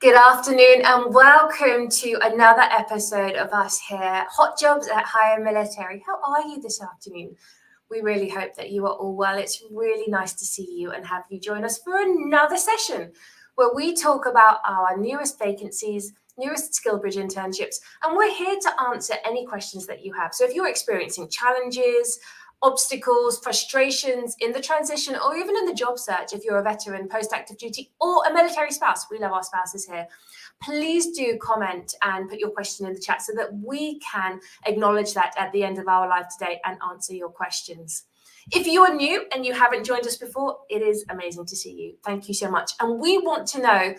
Good afternoon and welcome to another episode of us here, Hot Jobs at Higher Military. How are you this afternoon? We really hope that you are all well. It's really nice to see you and have you join us for another session where we talk about our newest vacancies, newest SkillBridge internships, and we're here to answer any questions that you have. So if you're experiencing challenges, obstacles, frustrations in the transition, or even in the job search, if you're a veteran, post-active duty, or a military spouse, we love our spouses here, please do comment and put your question in the chat so that we can acknowledge that at the end of our live today and answer your questions. If you are new and you haven't joined us before, it is amazing to see you. Thank you so much. And we want to know,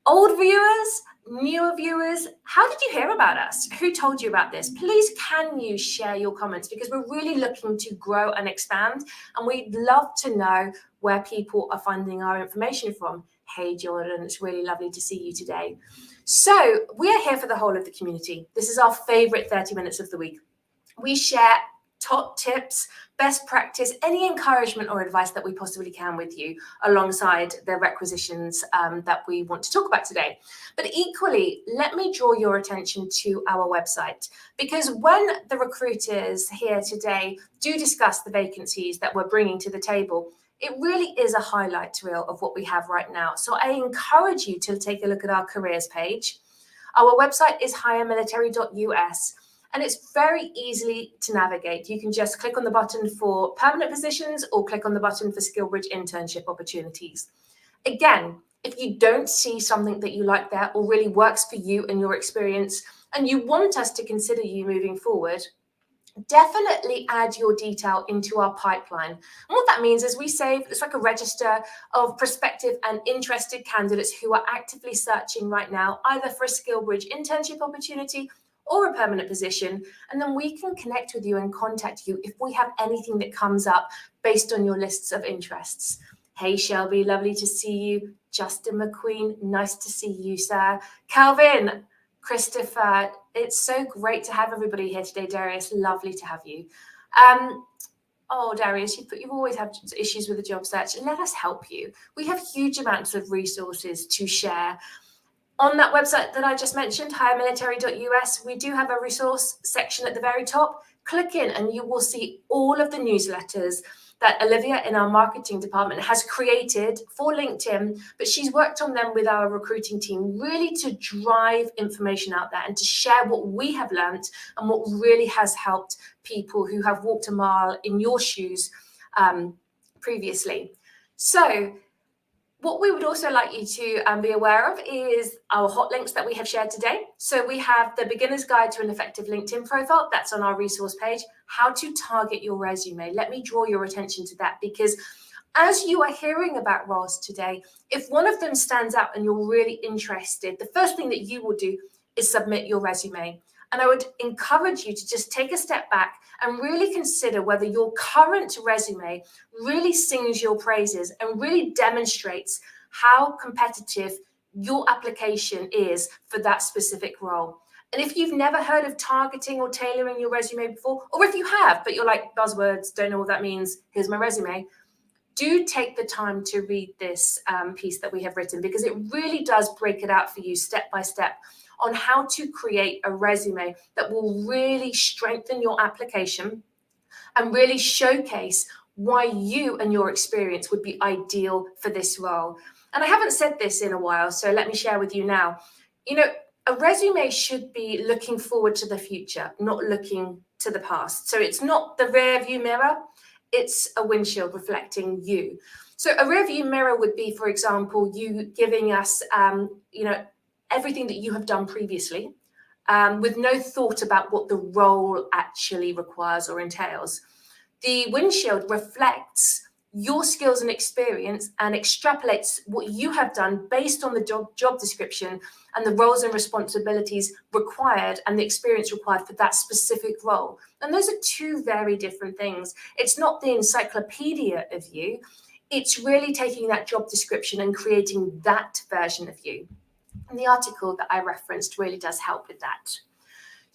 old viewers, newer viewers, how did you hear about us? Who told you about this? Please can you share your comments, because we're really looking to grow and expand, and we'd love to know where people are finding our information from. Hey Jordan, it's really lovely to see you today. So we are here for the whole of the community. This is our favorite 30 minutes of the week. We share top tips, best practice, any encouragement or advice that we possibly can with you alongside the requisitions that we want to talk about today. But equally, let me draw your attention to our website, because when the recruiters here today do discuss the vacancies that we're bringing to the table, it really is a highlight reel of what we have right now. So I encourage you to take a look at our careers page. Our website is highermilitary.us. And it's very easy to navigate. You can just click on the button for permanent positions or click on the button for SkillBridge internship opportunities. Again, if you don't see something that you like there or really works for you and your experience, and you want us to consider you moving forward, definitely add your detail into our pipeline. And what that means is we save, it's like a register of prospective and interested candidates who are actively searching right now, either for a SkillBridge internship opportunity or a permanent position, and then we can connect with you and contact you if we have anything that comes up based on your lists of interests. Hey Shelby, lovely to see you. Justin McQueen, nice to see you, sir. Calvin, Christopher, it's so great to have everybody here today. Darius, lovely to have you. Oh, Darius, you've always had issues with the job search, and let us help you. We have huge amounts of resources to share. On that website that I just mentioned, highermilitary.us, we do have a resource section at the very top. Click in and you will see all of the newsletters that Olivia in our marketing department has created for LinkedIn, but she's worked on them with our recruiting team, really to drive information out there and to share what we have learned and what really has helped people who have walked a mile in your shoes previously. So what we would also like you to be aware of is our hot links that we have shared today. So we have the Beginner's Guide to an Effective LinkedIn Profile. That's on our resource page. How to target your resume. Let me draw your attention to that, because as you are hearing about roles today, if one of them stands out and you're really interested, the first thing that you will do is submit your resume. And I would encourage you to just take a step back and really consider whether your current resume really sings your praises and really demonstrates how competitive your application is for that specific role. And if you've never heard of targeting or tailoring your resume before, or if you have, but you're like, buzzwords, don't know what that means, here's my resume, do take the time to read this piece that we have written, because it really does break it out for you step by step on how to create a resume that will really strengthen your application and really showcase why you and your experience would be ideal for this role. And I haven't said this in a while, so let me share with you now. You know, a resume should be looking forward to the future, not looking to the past. So it's not the rear view mirror, it's a windshield reflecting you. So a rear view mirror would be, for example, you giving us, everything that you have done previously, with no thought about what the role actually requires or entails. The windshield reflects your skills and experience and extrapolates what you have done based on the job description and the roles and responsibilities required and the experience required for that specific role. And those are two very different things. It's not the encyclopedia of you. It's really taking that job description and creating that version of you. And the article that I referenced really does help with that.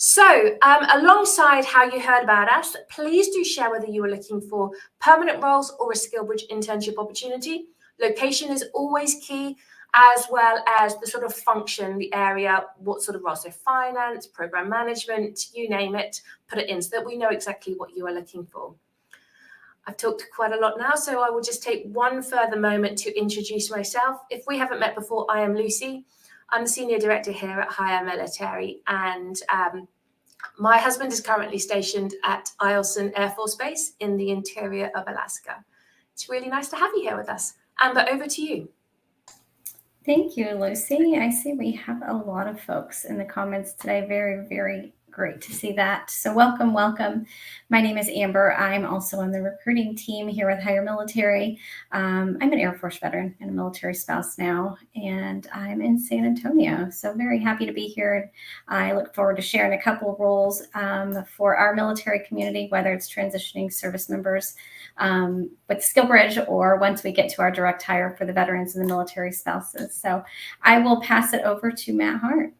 So alongside how you heard about us, please do share whether you are looking for permanent roles or a SkillBridge internship opportunity. Location is always key. as well as the sort of function, the area, what sort of role. So finance, program management, you name it, put it in so that we know exactly what you are looking for. I've talked quite a lot now, so I will just take one further moment to introduce myself. If we haven't met before, I am Lucy. I'm the Senior Director here at Higher Military, and my husband is currently stationed at Eielson Air Force Base in the interior of Alaska. It's really nice to have you here with us. Amber, over to you. Thank you, Lucy. I see we have a lot of folks in the comments today. Very, very great to see that. So welcome, welcome. My name is Amber. I'm also on the recruiting team here with Higher Military. I'm an Air Force veteran and a military spouse now, and I'm in San Antonio. So very happy to be here. I look forward to sharing a couple of roles for our military community, whether it's transitioning service members with SkillBridge or once we get to our direct hire for the veterans and the military spouses. So I will pass it over to Matt Hart.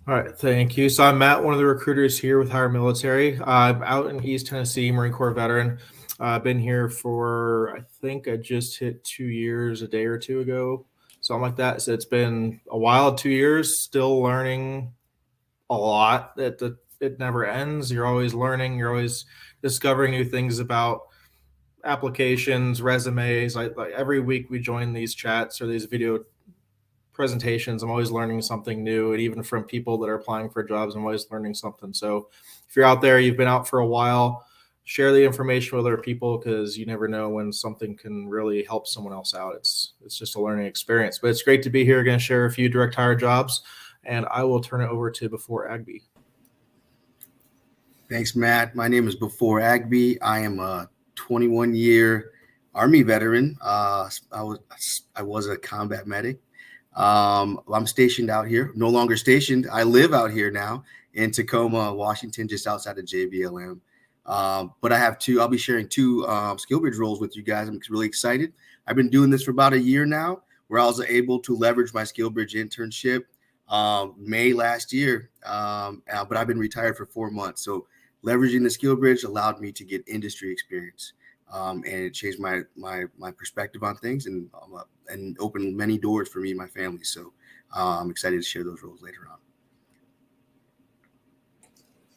All right, thank you. So I'm Matt, one of the recruiters here with Higher Military. I'm out in East Tennessee, Marine Corps veteran. I've been here for, I think I just hit 2 years a day or two ago, something like that. So it's been a while, 2 years, still learning a lot. It never ends. You're always learning. You're always discovering new things about applications, resumes. Like every week we join these chats or these video presentations, I'm always learning something new. And even from people that are applying for jobs, I'm always learning something. So if you're out there, you've been out for a while, share the information with other people, because you never know when something can really help someone else out. It's just a learning experience. But it's great to be here. Going to share a few direct hire jobs, and I will turn it over to Before Agby. Thanks, Matt. My name is Before Agby. I am a 21-year Army veteran. I was a combat medic. I'm stationed out here, no longer stationed. I live out here now in Tacoma, Washington, just outside of JBLM. But I'll be sharing two SkillBridge roles with you guys. I'm really excited. I've been doing this for about a year now, where I was able to leverage my SkillBridge internship May last year. But I've been retired for 4 months. So leveraging the SkillBridge allowed me to get industry experience. And it changed my perspective on things and opened many doors for me and my family. So I'm excited to share those roles later on.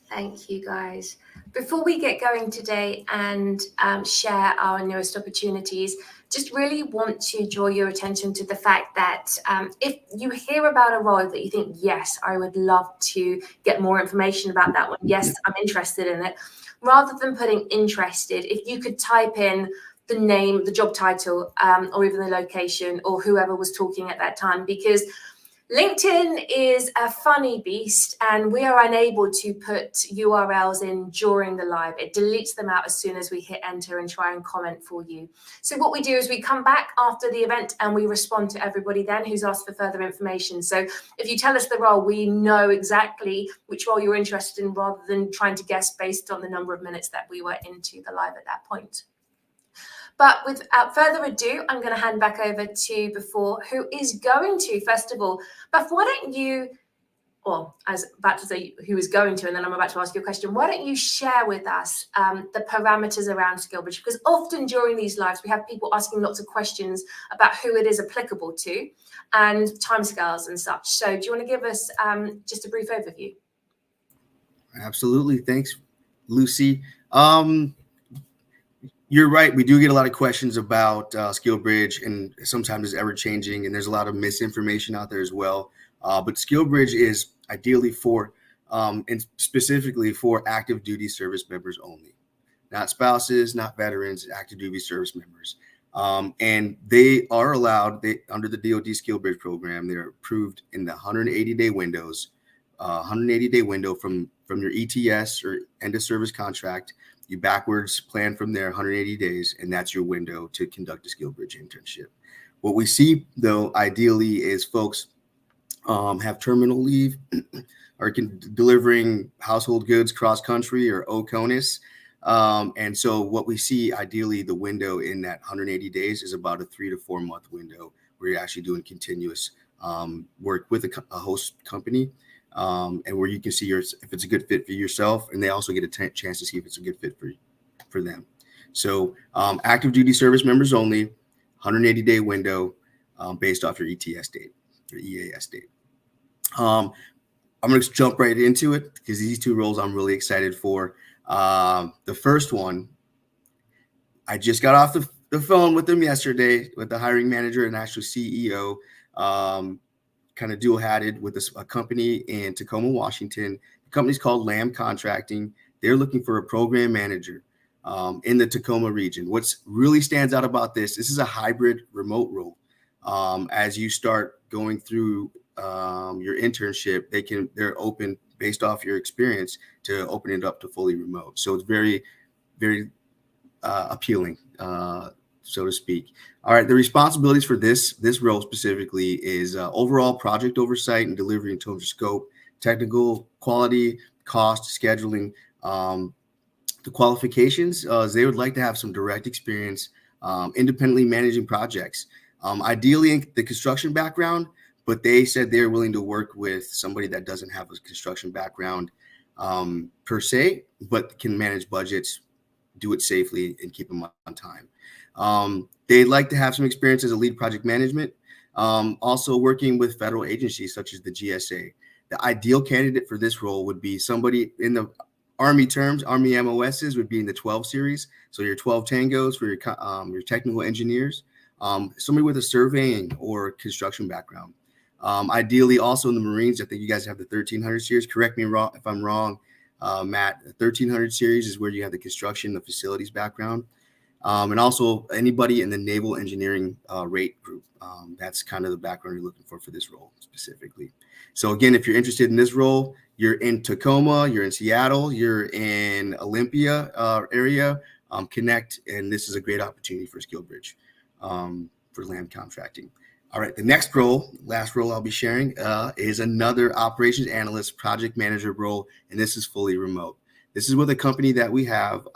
Thank you, guys. Before we get going today and share our newest opportunities, just really want to draw your attention to the fact that if you hear about a role that you think, yes, I would love to get more information about that one. Yes, I'm interested in it. Rather than putting interested, if you could type in the name, the job title, or even the location or whoever was talking at that time, because LinkedIn is a funny beast and we are unable to put URLs in during the live. It deletes them out as soon as we hit enter and try and comment for you. So what we do is we come back after the event and we respond to everybody then who's asked for further information. So if you tell us the role, we know exactly which role you're interested in rather than trying to guess based on the number of minutes that we were into the live at that point. But without further ado, I'm going to hand back over to Before, who is going to, first of all, Beth, why don't you, or I was about to say who is going to, and then I'm about to ask you a question. Why don't you share with us the parameters around SkillBridge? Because often during these lives, we have people asking lots of questions about who it is applicable to and timescales and such. So do you want to give us just a brief overview? Absolutely. Thanks, Lucy. You're right. We do get a lot of questions about SkillBridge, and sometimes it's ever changing, and there's a lot of misinformation out there as well. But SkillBridge is ideally for, and specifically for active duty service members only, not spouses, not veterans, active duty service members. And they are allowed, under the DoD SkillBridge program, they're approved in the 180-day windows, 180-day window from your ETS or end of service contract. You backwards plan from there 180 days, and that's your window to conduct a SkillBridge internship. What we see, though, ideally is folks have terminal leave or delivering household goods cross-country or OCONUS. And so what we see, ideally, the window in that 180 days is about a 3 to 4 month window where you're actually doing continuous work with a host company. And where you can see if it's a good fit for yourself, and they also get a chance to see if it's a good fit for them. So active duty service members only, 180-day window based off your ETS date, your EAS date. I'm going to jump right into it because these two roles I'm really excited for. The first one, I just got off the phone with them yesterday with the hiring manager and actual CEO, kind of dual-hatted with a company in Tacoma, Washington. The company's called Lamb Contracting. They're looking for a program manager in the Tacoma region. What's really stands out about this is a hybrid remote role. As you start going through your internship, they're open based off your experience to open it up to fully remote. So it's very, very appealing, so to speak. All right, the responsibilities for this role specifically is overall project oversight and delivery in terms of scope, technical quality, cost, scheduling. The qualifications, they would like to have some direct experience independently managing projects. Ideally in the construction background, but they said they're willing to work with somebody that doesn't have a construction background per se, but can manage budgets, do it safely, and keep them on time. They'd like to have some experience as a lead project management, also working with federal agencies such as the GSA. The ideal candidate for this role would be somebody in the Army terms, Army MOSs would be in the 12 series. So your 12 tangos for your technical engineers, somebody with a surveying or construction background. Ideally also in the Marines, I think you guys have the 1300 series. Correct me if I'm wrong, Matt. The 1300 series is where you have the construction, the facilities background. And also anybody in the naval engineering rate group. That's kind of the background you're looking for this role specifically. So again, if you're interested in this role, you're in Tacoma, you're in Seattle, you're in Olympia area, connect, and this is a great opportunity for SkillBridge for Lamb Contracting. All right, the next role, last role I'll be sharing is another operations analyst project manager role, and this is fully remote. This is with a company that we have,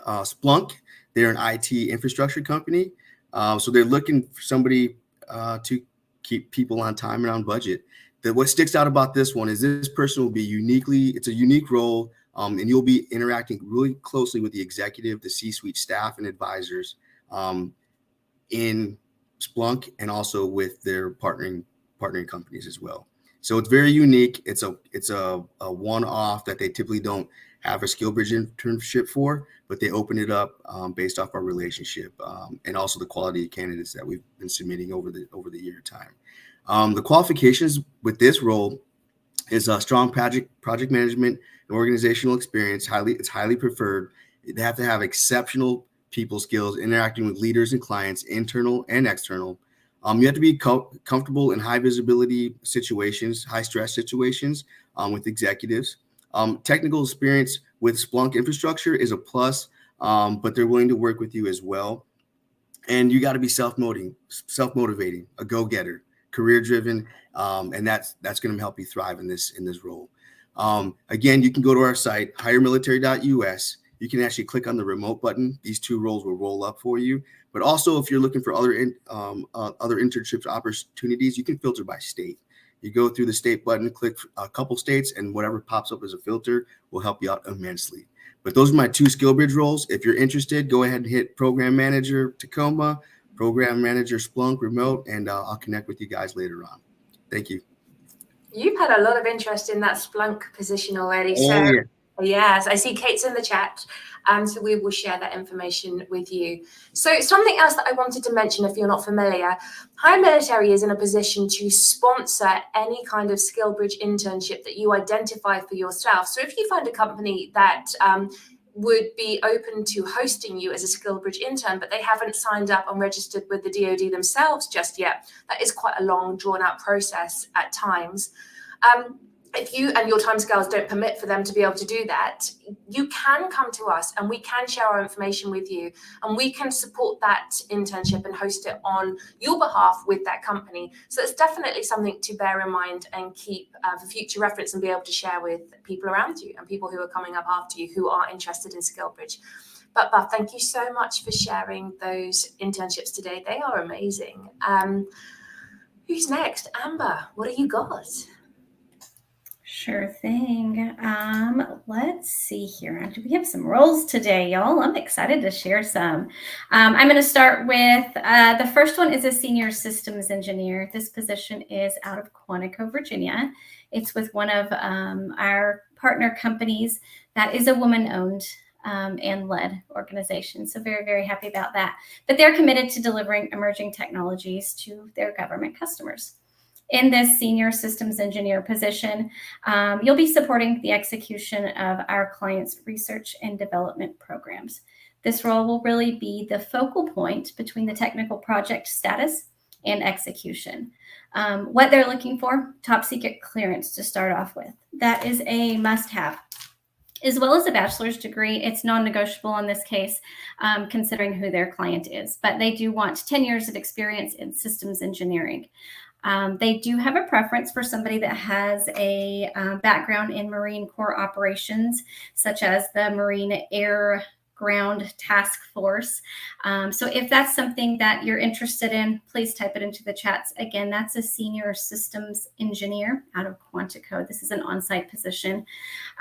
Splunk. They're an IT infrastructure company. So they're looking for somebody to keep people on time and on budget. What sticks out about this one is this person will be it's a unique role, and you'll be interacting really closely with the executive, the C-suite staff and advisors in Splunk, and also with their partnering companies as well. So it's very unique. It's a one-off that they typically don't have a SkillBridge internship for, but they open it up based off our relationship and also the quality of candidates that we've been submitting over the year time. The qualifications with this role is a strong project management and organizational experience. It's highly preferred. They have to have exceptional people skills, interacting with leaders and clients, internal and external. You have to be comfortable in high visibility situations, high stress situations with executives. Technical experience with Splunk infrastructure is a plus, but they're willing to work with you as well. And you got to be self-motivating, a go-getter, career-driven, and that's going to help you thrive in this role. Again, you can go to our site, hiremilitary.us. You can actually click on the remote button. These two roles will roll up for you. But also, if you're looking for other internships opportunities, you can filter by state. You go through the state button, click a couple states, and whatever pops up as a filter will help you out immensely. But those are my two SkillBridge roles. If you're interested, go ahead and hit Program Manager Tacoma, Program Manager Splunk Remote, and I'll connect with you guys later on. Thank you. You've had a lot of interest in that Splunk position already. Oh, so yeah. Yes, I see Kate's in the chat, so we will share that information with you. So something else that I wanted to mention, if you're not familiar, Hire Military is in a position to sponsor any kind of SkillBridge internship that you identify for yourself. So if you find a company that would be open to hosting you as a SkillBridge intern, but they haven't signed up and registered with the DoD themselves just yet, that is quite a long, drawn-out process at times. If you and your timescales don't permit for them to be able to do that, you can come to us and we can share our information with you, and we can support that internship and host it on your behalf with that company. So it's definitely something to bear in mind and keep for future reference, and be able to share with people around you and people who are coming up after you who are interested in SkillBridge. But Beth, thank you so much for sharing those internships today. They are amazing. Who's next? Amber, what do you got? Sure thing. Let's see here. We have some roles today, y'all. I'm excited to share some. I'm going to start with the first one is a senior systems engineer. This position is out of Quantico, Virginia. It's with one of our partner companies that is a woman-owned and led organization. So very, very happy about that. But they're committed to delivering emerging technologies to their government customers. In this senior systems engineer position, you'll be supporting the execution of our clients' research and development programs. This role will really be the focal point between the technical project status and execution. What they're looking for, top secret clearance to start off with. That is a must-have. As well as a bachelor's degree. It's non-negotiable in this case, considering who their client is. But they do want 10 years of experience in systems engineering. They do have a preference for somebody that has a background in Marine Corps operations, such as the Marine Air Ground Task Force. So if that's something that you're interested in, please type it into the chats. Again, that's a senior systems engineer out of Quantico. This is an on-site position.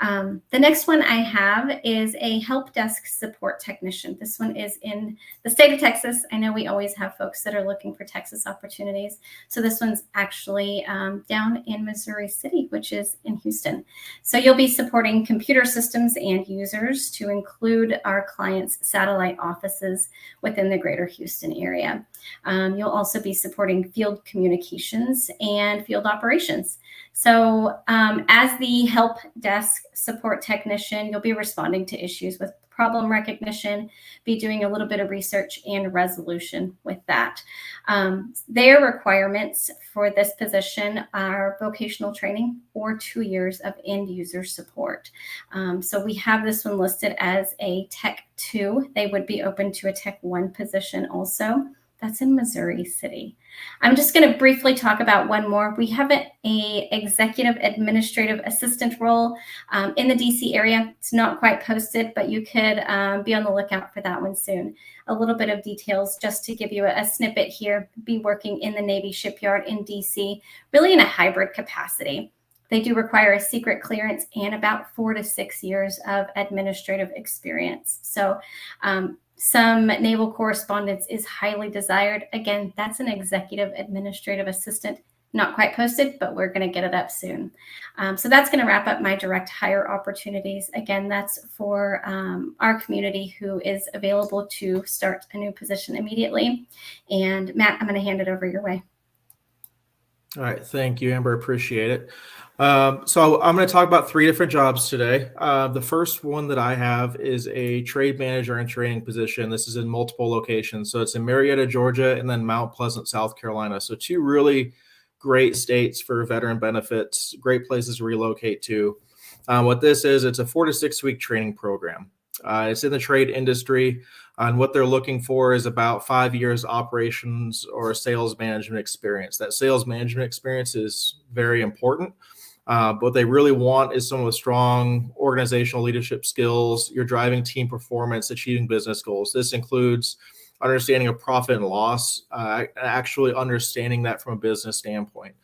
The next one I have is a help desk support technician. This one is in the state of Texas. I know we always have folks that are looking for Texas opportunities. So this one's actually down in Missouri City, which is in Houston. So you'll be supporting computer systems and users to include our clients' satellite offices within the greater Houston area. You'll also be supporting field communications and field operations. So as the help desk support technician, you'll be responding to issues with problem recognition, be doing a little bit of research and resolution with that. Their requirements for this position are vocational training or 2 years of end user support. So we have this one listed as a Tech 2. They would be open to a Tech 1 position also. That's in Missouri City. I'm just going to briefly talk about one more. We have an executive administrative assistant role in the DC area. It's not quite posted, but you could be on the lookout for that one soon. A little bit of details just to give you a snippet here. Be working in the Navy shipyard in DC, really in a hybrid capacity. They do require a secret clearance and about 4 to 6 years of administrative experience. So some naval correspondence is highly desired. Again, that's an executive administrative assistant, not quite posted, but we're going to get it up soon. So that's going to wrap up my direct hire opportunities. Again, that's for our community who is available to start a new position immediately. And Matt, I'm going to hand it over your way. All right. Thank you, Amber. Appreciate it. So I'm going to talk about 3 different jobs today. The first one that I have is a trade manager and training position. This is in multiple locations. So it's in Marietta, Georgia, and then Mount Pleasant, South Carolina. So 2 really great states for veteran benefits, great places to relocate to. What this is, it's a 4 to 6 week training program. It's in the trade industry. And what they're looking for is about 5 years operations or sales management experience. That sales management experience is very important. What they really want is someone with strong organizational leadership skills. You're driving team performance, achieving business goals. This includes understanding of profit and loss, actually understanding that from a business standpoint.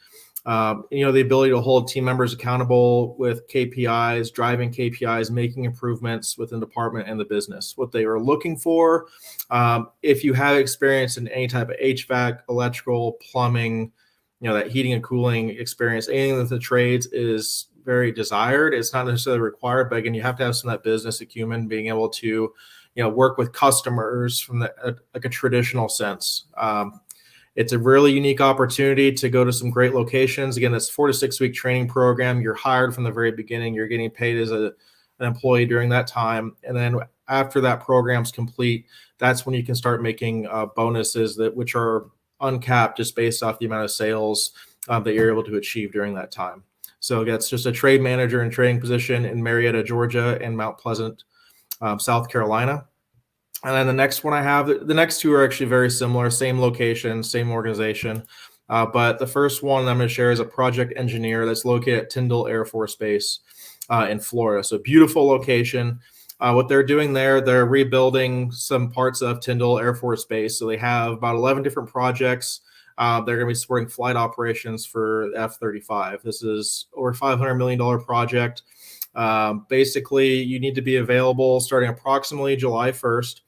The ability to hold team members accountable with KPIs, driving KPIs, making improvements within the department and the business. What they are looking for, if you have experience in any type of HVAC, electrical, plumbing, that heating and cooling experience, anything with the trades is very desired. It's not necessarily required, but again, you have to have some of that business acumen, being able to, work with customers from like a traditional sense. It's a really unique opportunity to go to some great locations. Again, it's 4 to 6 week training program. You're hired from the very beginning. You're getting paid as an employee during that time. And then after that program's complete, that's when you can start making bonuses which are uncapped just based off the amount of sales that you're able to achieve during that time. So again, it's just a trade manager and training position in Marietta, Georgia, and Mount Pleasant, South Carolina. And then the next one I have, the next 2 are actually very similar, same location, same organization. But the first one I'm going to share is a project engineer that's located at Tyndall Air Force Base in Florida. So beautiful location. What they're doing there, they're rebuilding some parts of Tyndall Air Force Base. So they have about 11 different projects. They're going to be supporting flight operations for F-35. This is over $500 million project. Basically, you need to be available starting approximately July 1st.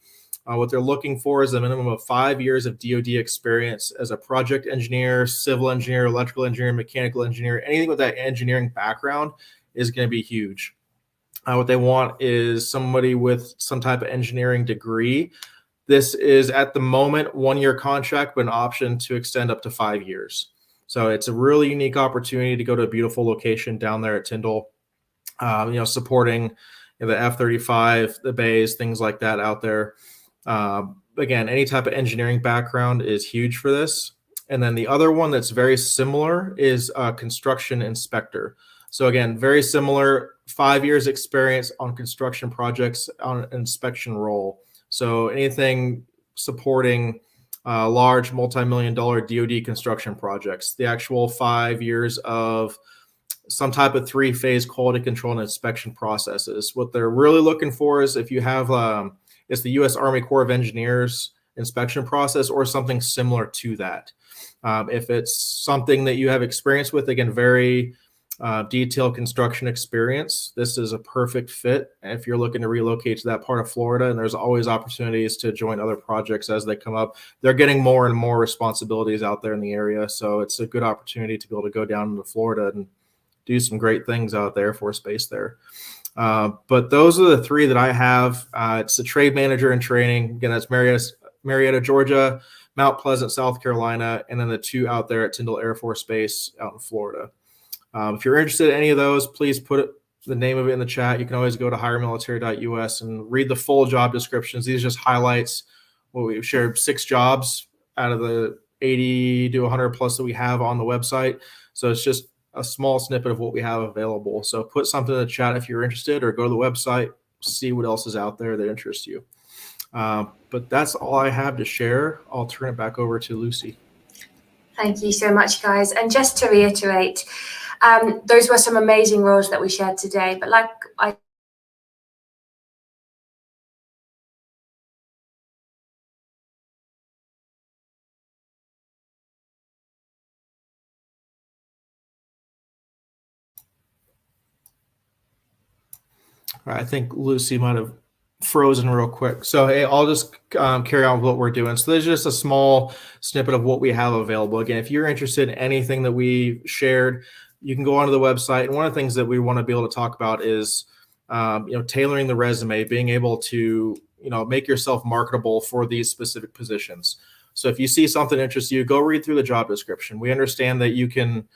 What they're looking for is a minimum of 5 years of DoD experience as a project engineer, civil engineer, electrical engineer, mechanical engineer. Anything with that engineering background is going to be huge. What they want is somebody with some type of engineering degree. This is at the moment 1-year contract, but an option to extend up to 5 years. So it's a really unique opportunity to go to a beautiful location down there at Tyndall, supporting the F-35, the bays, things like that out there. Again, any type of engineering background is huge for this. And then the other one that's very similar is a construction inspector. So again, very similar, 5 years experience on construction projects on an inspection role. So anything supporting large multi-million-dollar DoD construction projects, the actual 5 years of some type of 3-phase quality control and inspection processes. What they're really looking for is if you have it's the U.S. Army Corps of Engineers inspection process or something similar to that. If it's something that you have experience with, again, very detailed construction experience, this is a perfect fit if you're looking to relocate to that part of Florida. And there's always opportunities to join other projects as they come up. They're getting more and more responsibilities out there in the area. So it's a good opportunity to be able to go down to Florida and do some great things out at the Air Force Base there. But those are the 3 that I have. It's the trade manager in training. Again, that's Marietta, Georgia, Mount Pleasant, South Carolina, and then the 2 out there at Tyndall Air Force Base out in Florida. If you're interested in any of those, please put the name of it in the chat. You can always go to hiremilitary.us and read the full job descriptions. These are just highlights. Well, we've shared 6 jobs out of the 80 to 100 plus that we have on the website. So it's just a small snippet of what we have available. So put something in the chat if you're interested, or go to the website, see what else is out there that interests you. But that's all I have to share. I'll turn it back over to Lucy. Thank you so much, guys. And just to reiterate, those were some amazing roles that we shared today. But like I I think Lucy might have frozen real quick. So hey, I'll just carry on with what we're doing. So there's just a small snippet of what we have available. Again, if you're interested in anything that we shared, you can go onto the website. And one of the things that we want to be able to talk about is tailoring the resume, being able to make yourself marketable for these specific positions. So if you see something interests you, go read through the job description. We understand that you can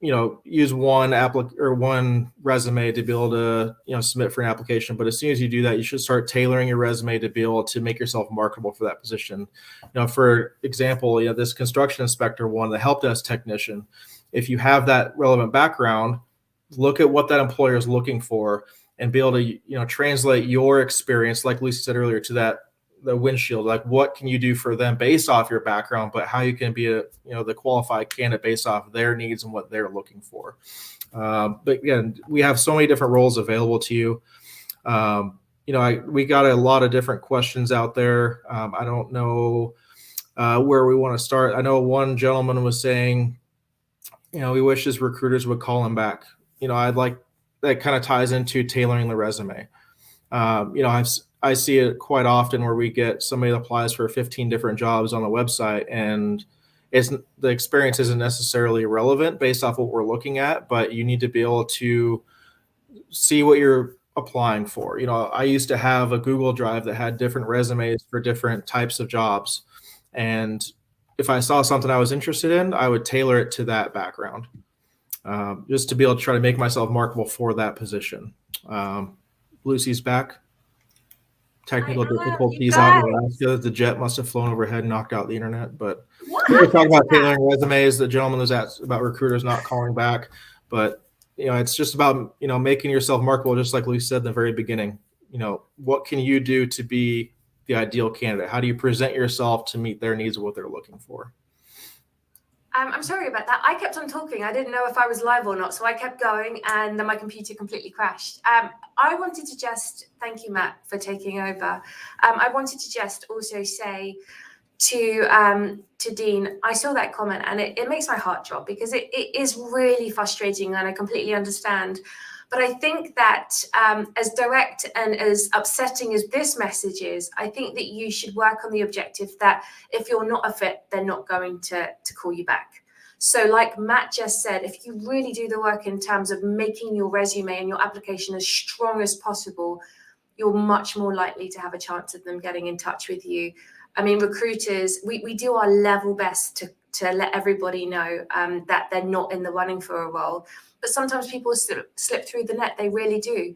use one resume to be able to, submit for an application. But as soon as you do that, you should start tailoring your resume to be able to make yourself marketable for that position. For example, this construction inspector one, the help desk technician, if you have that relevant background, look at what that employer is looking for and be able to, translate your experience, like Lisa said earlier, to the windshield. Like, what can you do for them based off your background, but how you can be the qualified candidate based off their needs and what they're looking for. But again, we have so many different roles available to you. We got a lot of different questions out there. I don't know where we want to start. I know one gentleman was saying, he wishes recruiters would call him back. I'd like that kind of ties into tailoring the resume. I see it quite often where we get somebody that applies for 15 different jobs on the website, and the experience isn't necessarily relevant based off what we're looking at, but you need to be able to see what you're applying for. I used to have a Google Drive that had different resumes for different types of jobs. And if I saw something I was interested in, I would tailor it to that background, just to be able to try to make myself marketable for that position. Lucy's back. Technical difficulties out in Alaska. The jet must have flown overhead and knocked out the internet. But we're talking about tailoring resumes. The gentleman was asked about recruiters not calling back. But it's just about making yourself marketable, just like Lucy said in the very beginning. What can you do to be the ideal candidate? How do you present yourself to meet their needs of what they're looking for? I'm sorry about that. I kept on talking. I didn't know if I was live or not, so I kept going, and then my computer completely crashed. I wanted to just thank you, Matt, for taking over. I wanted to just also say, to Dean, I saw that comment and it makes my heart drop, because it is really frustrating, and I completely understand. But I think that as direct and as upsetting as this message is, I think that you should work on the objective that if you're not a fit, they're not going to call you back. So like Matt just said, if you really do the work in terms of making your resume and your application as strong as possible, you're much more likely to have a chance of them getting in touch with you. I mean, recruiters, we do our level best to let everybody know that they're not in the running for a role. But sometimes people slip through the net. They really do.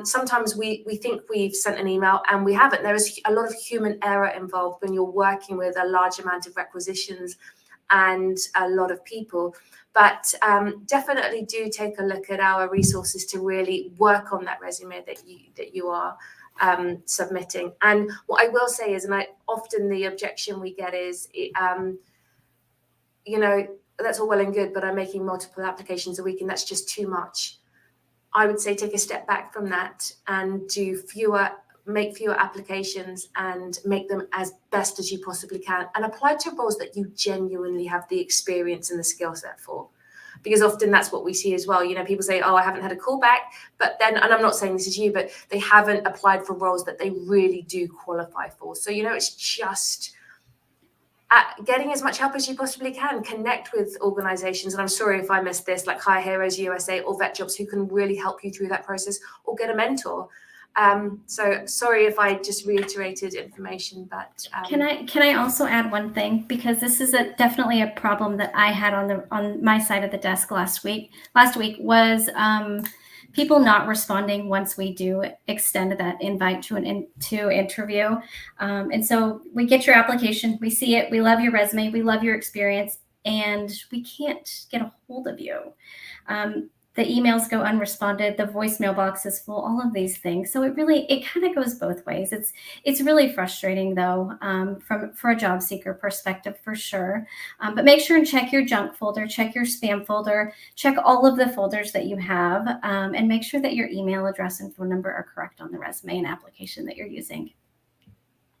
Sometimes we think we've sent an email and we haven't. There is a lot of human error involved when you're working with a large amount of requisitions and a lot of people. But definitely do take a look at our resources to really work on that resume that you are submitting. And what I will say is, and often the objection we get is, that's all well and good, but I'm making multiple applications a week and that's just too much. I would say take a step back from that and make fewer applications and make them as best as you possibly can, and apply to roles that you genuinely have the experience and the skill set for. Because often that's what we see as well. People say, oh, I haven't had a call back, but then, and I'm not saying this is you, but they haven't applied for roles that they really do qualify for. So, it's just getting as much help as you possibly can. Connect with organizations. And I'm sorry if I missed this, like Hire Heroes USA or Vet Jobs, who can really help you through that process, or get a mentor. So sorry if I just reiterated information, but can I also add one thing, because this is definitely a problem that I had on my side of the desk last week. Last week was people not responding once we do extend that invite to interview, and so we get your application, we see it, we love your resume, we love your experience, and we can't get a hold of you. The emails go unresponded, the voicemail box is full, all of these things. So it kind of goes both ways. It's really frustrating though, for a job seeker perspective, for sure. But make sure and check your junk folder, check your spam folder, check all of the folders that you have, and make sure that your email address and phone number are correct on the resume and application that you're using.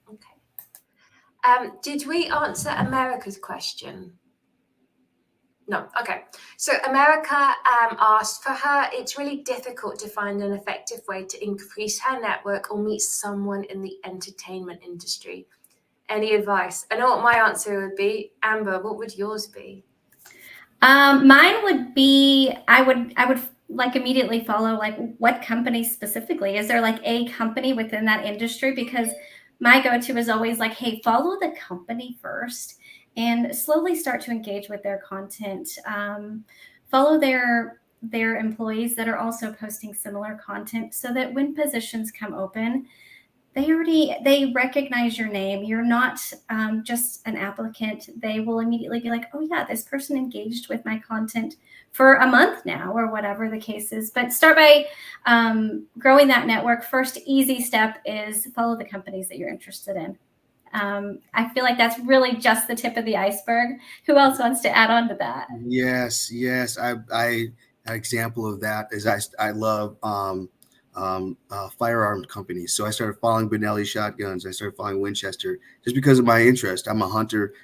Okay. Did we answer America's question? No. Okay. So America asked, for her, it's really difficult to find an effective way to increase her network or meet someone in the entertainment industry. Any advice? I know what my answer would be. Amber, what would yours be? Mine would be, I would like immediately follow, like, what company specifically? Is there like a company within that industry? Because my go-to is always like, hey, follow the company first and slowly start to engage with their content. Follow their employees that are also posting similar content, so that when positions come open, they recognize your name. You're not just an applicant. They will immediately be like, oh yeah, this person engaged with my content for a month now, or whatever the case is. But start by growing that network. First easy step is follow the companies that you're interested in. I feel like that's really just the tip of the iceberg. Who else wants to add on to that? Yes. An example of that is I love firearm companies. So I started following Benelli shotguns. I started following Winchester just because of my interest. I'm a hunter.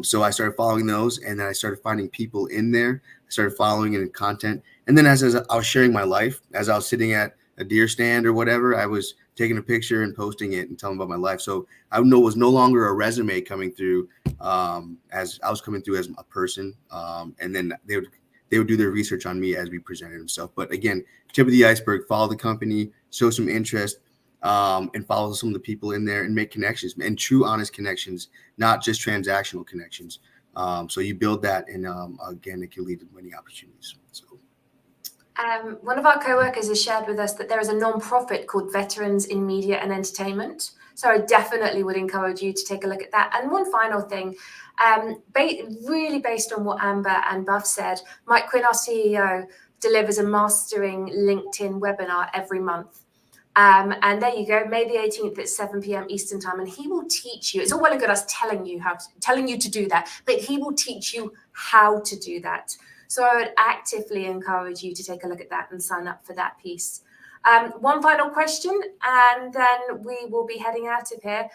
So I started following those, and then I started finding people in there. I started following it in content. And then as I was sharing my life, as I was sitting at a deer stand or whatever, I was taking a picture and posting it and telling about my life. So I was no longer a resume coming through as I was coming through as a person. And then they would do their research on me as we presented themselves. But again, tip of the iceberg, follow the company, show some interest, and follow some of the people in there and make connections, and true, honest connections, not just transactional connections. So you build that, and again, it can lead to many opportunities. So. One of our co-workers has shared with us that there is a non-profit called Veterans in Media and Entertainment. So I definitely would encourage you to take a look at that. And one final thing, really based on what Amber and Buff said, Mike Quinn, our CEO, delivers a Mastering LinkedIn webinar every month. And there you go, May the 18th at 7 p.m. Eastern time. And he will teach you, it's all well and good us telling you to do that, but he will teach you how to do that. So I would actively encourage you to take a look at that and sign up for that piece. One final question, and then we will be heading out of here.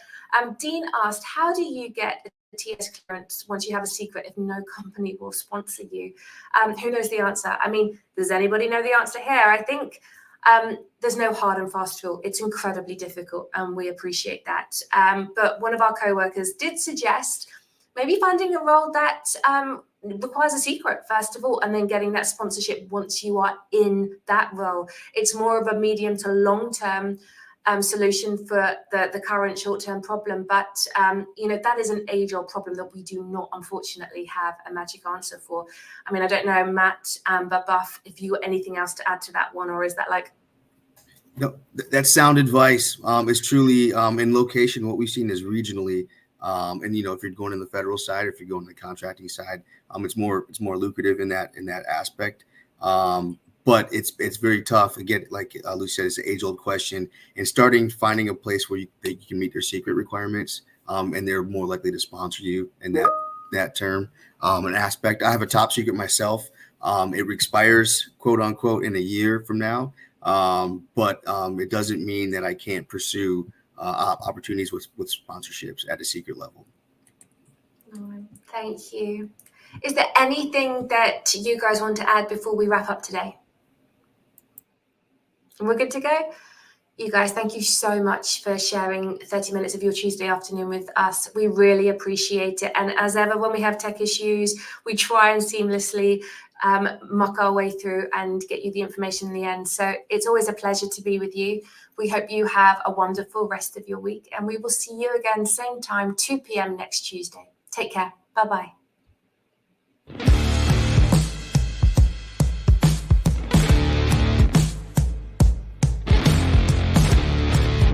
Dean asked, how do you get a TS clearance once you have a secret if no company will sponsor you? Who knows the answer? I mean, does anybody know the answer here? I think there's no hard and fast rule. It's incredibly difficult, and we appreciate that. But one of our co-workers did suggest maybe finding a role that requires a secret, first of all, and then getting that sponsorship once you are in that role. It's more of a medium to long-term solution for the current short-term problem. But, that is an age-old problem that we do not, unfortunately, have a magic answer for. I mean, I don't know, Matt, but Buff, if you got anything else to add to that one, or is that like... No, that's sound advice. It's truly in location. What we've seen is regionally, and if you're going in the federal side, or if you're going in the contracting side, it's more lucrative in that aspect. But it's very tough. Again, like Lucy said, it's an age-old question. And finding a place where you can meet their secret requirements, and they're more likely to sponsor you in that term. An aspect. I have a top secret myself. It expires, quote unquote, in a year from now. But it doesn't mean that I can't pursue opportunities with sponsorships at a secret level. Thank you. Is there anything that you guys want to add before we wrap up today? And we're good to go? You guys, thank you so much for sharing 30 minutes of your Tuesday afternoon with us. We really appreciate it. And as ever, when we have tech issues, we try and seamlessly muck our way through and get you the information in the end. So it's always a pleasure to be with you. We hope you have a wonderful rest of your week, and we will see you again same time, 2 p.m. next Tuesday. Take care. Bye-bye.